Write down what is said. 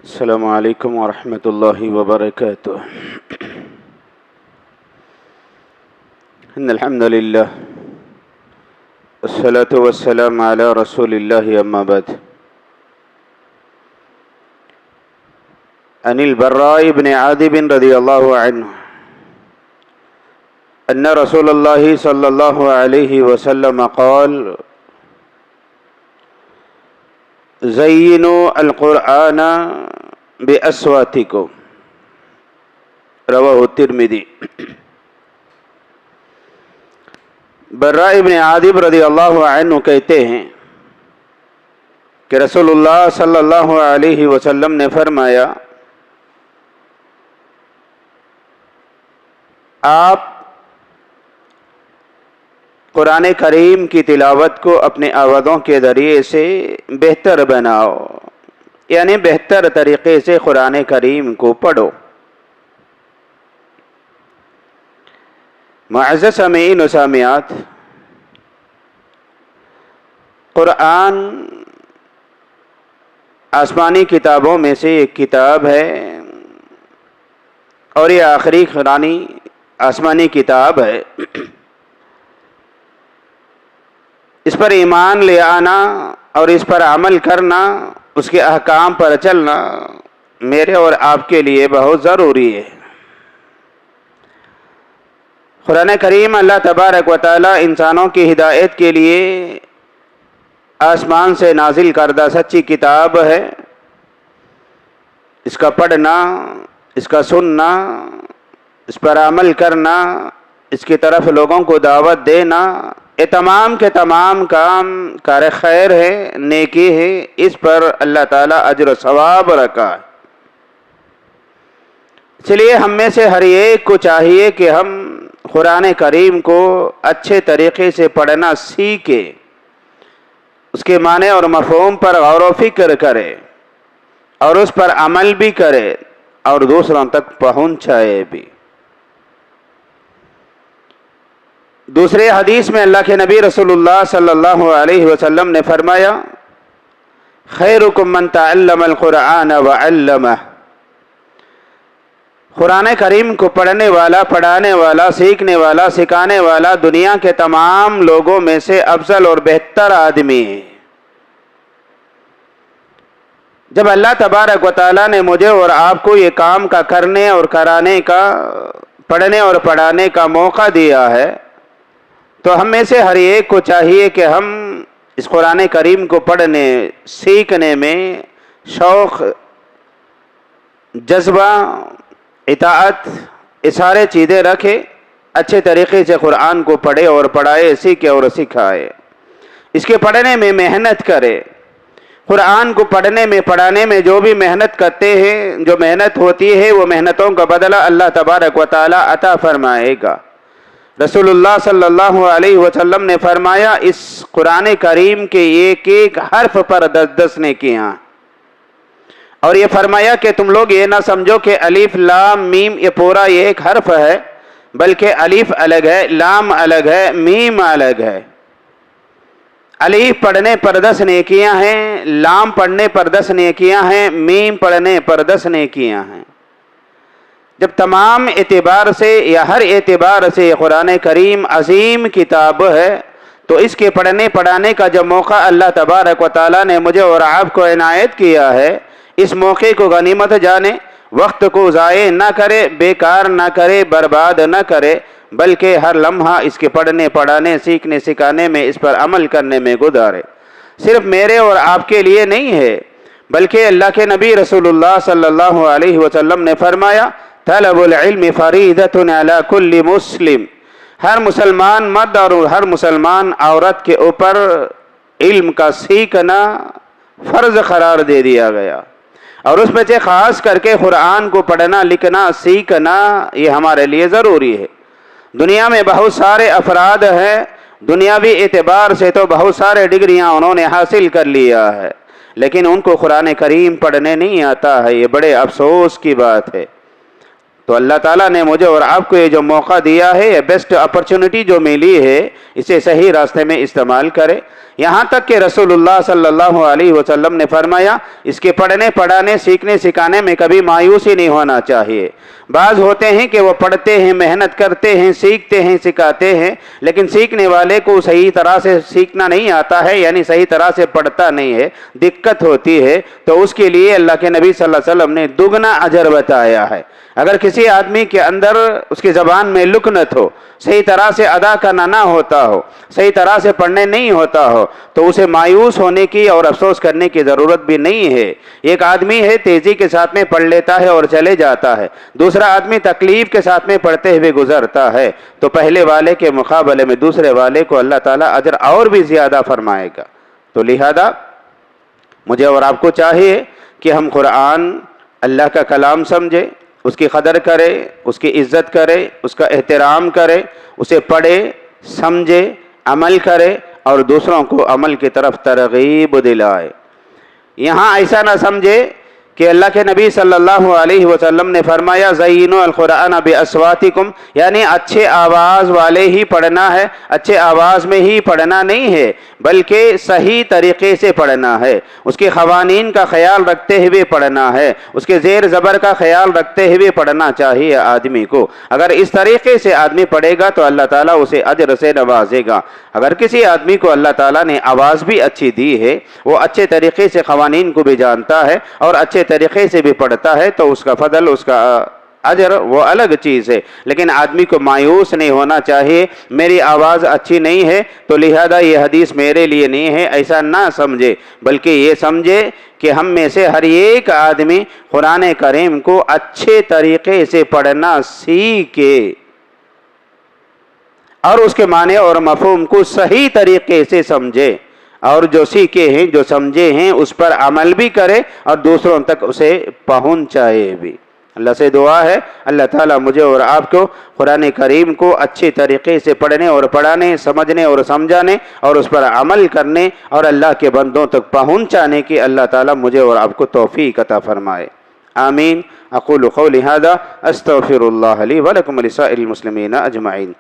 السلام علیکم ورحمۃ اللہ وبرکاتہ۔ ان الحمد للہ والصلاة والسلام علی رسول اللہ اما بعد۔ عن البراء بن عازب رضی اللہ عنہ ان رسول اللہ صلی اللہ علیہ وسلم قال زینوا القرآن بأصواتکم، رواہ الترمذی۔ براء ابن عازب رضی اللہ عنہ کہتے ہیں کہ رسول اللہ صلی اللہ علیہ وسلم نے فرمایا، آپ قرآن کریم کی تلاوت کو اپنے آوازوں کے ذریعے سے بہتر بناؤ، یعنی بہتر طریقے سے قرآن کریم کو پڑھو۔ معزز سامعین و سامعات، قرآن آسمانی کتابوں میں سے ایک کتاب ہے، اور یہ آخری قرآنی آسمانی کتاب ہے۔ اس پر ایمان لے آنا اور اس پر عمل کرنا، اس کے احکام پر چلنا میرے اور آپ کے لیے بہت ضروری ہے۔ قرآن کریم اللہ تبارک و تعالی انسانوں کی ہدایت کے لیے آسمان سے نازل کردہ سچی کتاب ہے۔ اس کا پڑھنا، اس کا سننا، اس پر عمل کرنا، اس کی طرف لوگوں کو دعوت دینا، یہ تمام کے تمام کام کار خیر ہے، نیکی ہے۔ اس پر اللہ تعالیٰ اجر و ثواب رکھا ہے۔ اس لیے ہم میں سے ہر ایک کو چاہیے کہ ہم قرآن کریم کو اچھے طریقے سے پڑھنا سیکھے، اس کے معنی اور مفہوم پر غور و فکر کرے اور اس پر عمل بھی کرے اور دوسروں تک پہنچائے بھی۔ دوسرے حدیث میں اللہ کے نبی رسول اللہ صلی اللہ علیہ وسلم نے فرمایا، خیرکم من تعلم القرآن وعلمہ، قرآن کریم کو پڑھنے والا، پڑھانے والا، سیکھنے والا، سکھانے والا دنیا کے تمام لوگوں میں سے افضل اور بہتر آدمی ہے۔ جب اللہ تبارک و تعالیٰ نے مجھے اور آپ کو یہ کام کا کرنے اور کرانے کا، پڑھنے اور پڑھانے کا موقع دیا ہے، تو ہم میں سے ہر ایک کو چاہیے کہ ہم اس قرآن کریم کو پڑھنے، سیکھنے میں شوق، جذبہ، اطاعت، یہ سارے چیزیں رکھے، اچھے طریقے سے قرآن کو پڑھے اور پڑھائے، سیکھے اور سکھائے، اس کے پڑھنے میں محنت کرے۔ قرآن کو پڑھنے میں، پڑھانے میں جو بھی محنت کرتے ہیں، جو محنت ہوتی ہے، وہ محنتوں کا بدلہ اللہ تبارک و تعالی عطا فرمائے گا۔ رسول اللہ صلی اللہ علیہ وسلم نے فرمایا، اس قرآن کریم کے ایک ایک حرف پر 10 نیکیاں، اور یہ فرمایا کہ تم لوگ یہ نہ سمجھو کہ الف لام میم یہ پورا یہ ایک حرف ہے، بلکہ الف الگ ہے، لام الگ ہے، میم الگ ہے۔ الف پڑھنے پر 10 نیکیاں ہیں، لام پڑھنے پر 10 نیکیاں ہیں، میم پڑھنے پر 10 نیکیاں ہیں۔ جب تمام اعتبار سے یا ہر اعتبار سے قرآن کریم عظیم کتاب ہے، تو اس کے پڑھنے پڑھانے کا جب موقع اللہ تبارک و تعالیٰ نے مجھے اور آپ کو عنایت کیا ہے، اس موقع کو غنیمت جانے، وقت کو ضائع نہ کرے، بیکار نہ کرے، برباد نہ کرے، بلکہ ہر لمحہ اس کے پڑھنے پڑھانے، سیکھنے سکھانے میں، اس پر عمل کرنے میں گزارے۔ صرف میرے اور آپ کے لیے نہیں ہے، بلکہ اللہ کے نبی رسول اللہ صلی اللہ علیہ وسلم نے فرمایا، طلب العلم فریضۃ علی کل مسلم، ہر مسلمان مرد اور ہر مسلمان عورت کے اوپر علم کا سیکھنا فرض قرار دے دیا گیا، اور اس میں سے خاص کر کے قرآن کو پڑھنا، لکھنا، سیکھنا یہ ہمارے لیے ضروری ہے۔ دنیا میں بہت سارے افراد ہیں، دنیاوی اعتبار سے تو بہت سارے ڈگریاں انہوں نے حاصل کر لیا ہے، لیکن ان کو قرآن کریم پڑھنے نہیں آتا ہے۔ یہ بڑے افسوس کی بات ہے۔ تو اللہ تعالیٰ نے مجھے اور آپ کو یہ جو موقع دیا ہے، یہ بیسٹ اپرچونٹی جو ملی ہے، اسے صحیح راستے میں استعمال کرے۔ یہاں تک کہ رسول اللہ صلی اللہ علیہ وسلم نے فرمایا اس کے پڑھنے پڑھانے سیکھنے سکھانے میں کبھی مایوسی نہیں ہونا چاہیے۔ بعض ہوتے ہیں کہ وہ پڑھتے ہیں، محنت کرتے ہیں، سیکھتے ہیں، سکھاتے ہیں، لیکن سیکھنے والے کو صحیح طرح سے سیکھنا نہیں آتا ہے، یعنی صحیح طرح سے پڑھتا نہیں ہے، دقت ہوتی ہے، تو اس کے لیے اللہ کے نبی صلی اللہ علیہ وسلم نے دگنا اجر بتایا ہے۔ اگر کسی آدمی کے اندر اس کی زبان میں لکنت ہو، صحیح طرح سے ادا کرنا نہ ہوتا ہو، صحیح طرح سے پڑھنے نہیں ہوتا ہو، تو اسے مایوس ہونے کی اور افسوس کرنے کی ضرورت بھی نہیں ہے۔ ایک آدمی ہے تیزی کے ساتھ میں پڑھ لیتا ہے اور چلے جاتا ہے، دوسرا آدمی تکلیف کے ساتھ میں پڑھتے ہوئے گزرتا ہے، تو پہلے والے کے مقابلے میں دوسرے والے کو اللہ تعالیٰ اجر اور بھی زیادہ فرمائے گا۔ تو لہذا مجھے اور آپ کو چاہیے کہ ہم قرآن اللہ کا کلام سمجھے، اس کی قدر کرے، اس کی عزت کرے، اس کا احترام کرے، اسے پڑھے، سمجھے، عمل کرے اور دوسروں کو عمل کی طرف ترغیب دلائے۔ یہاں ایسا نہ سمجھے کہ اللہ کے نبی صلی اللہ علیہ وسلم نے فرمایا زینوا القرآن باصواتکم، یعنی اچھے آواز والے ہی پڑھنا ہے، اچھے آواز میں ہی پڑھنا نہیں ہے، بلکہ صحیح طریقے سے پڑھنا ہے، اس کے قوانین کا خیال رکھتے ہوئے پڑھنا ہے، اس کے زیر زبر کا خیال رکھتے ہوئے پڑھنا چاہیے آدمی کو۔ اگر اس طریقے سے آدمی پڑھے گا تو اللہ تعالیٰ اسے اجر سے نوازے گا۔ اگر کسی آدمی کو اللہ تعالیٰ نے آواز بھی اچھی دی ہے، وہ اچھے طریقے سے قوانین کو بھی جانتا ہے اور اچھے طریقے سے بھی پڑھتا ہے، تو اس کا فضل، اس کا اجر وہ الگ چیز ہے۔ لیکن آدمی کو مایوس نہیں ہونا چاہیے، میری آواز اچھی نہیں ہے تو لہذا یہ حدیث میرے لیے نہیں ہے، ایسا نہ سمجھے، بلکہ یہ سمجھے کہ ہم میں سے ہر ایک آدمی قرآن کریم کو اچھے طریقے سے پڑھنا سیکھے اور اس کے معنی اور مفہوم کو صحیح طریقے سے سمجھے، اور جو سیکھے ہیں، جو سمجھے ہیں، اس پر عمل بھی کرے اور دوسروں تک اسے پہنچائے بھی۔ اللہ سے دعا ہے اللہ تعالیٰ مجھے اور آپ کو قرآن کریم کو اچھے طریقے سے پڑھنے اور پڑھانے، سمجھنے اور سمجھانے اور اس پر عمل کرنے اور اللہ کے بندوں تک پہنچانے کی اللہ تعالیٰ مجھے اور آپ کو توفیق عطا فرمائے۔ آمین۔ اقول قولی ھذا استغفر اللہ لی ولکم ولسائر المسلمین اجمعین۔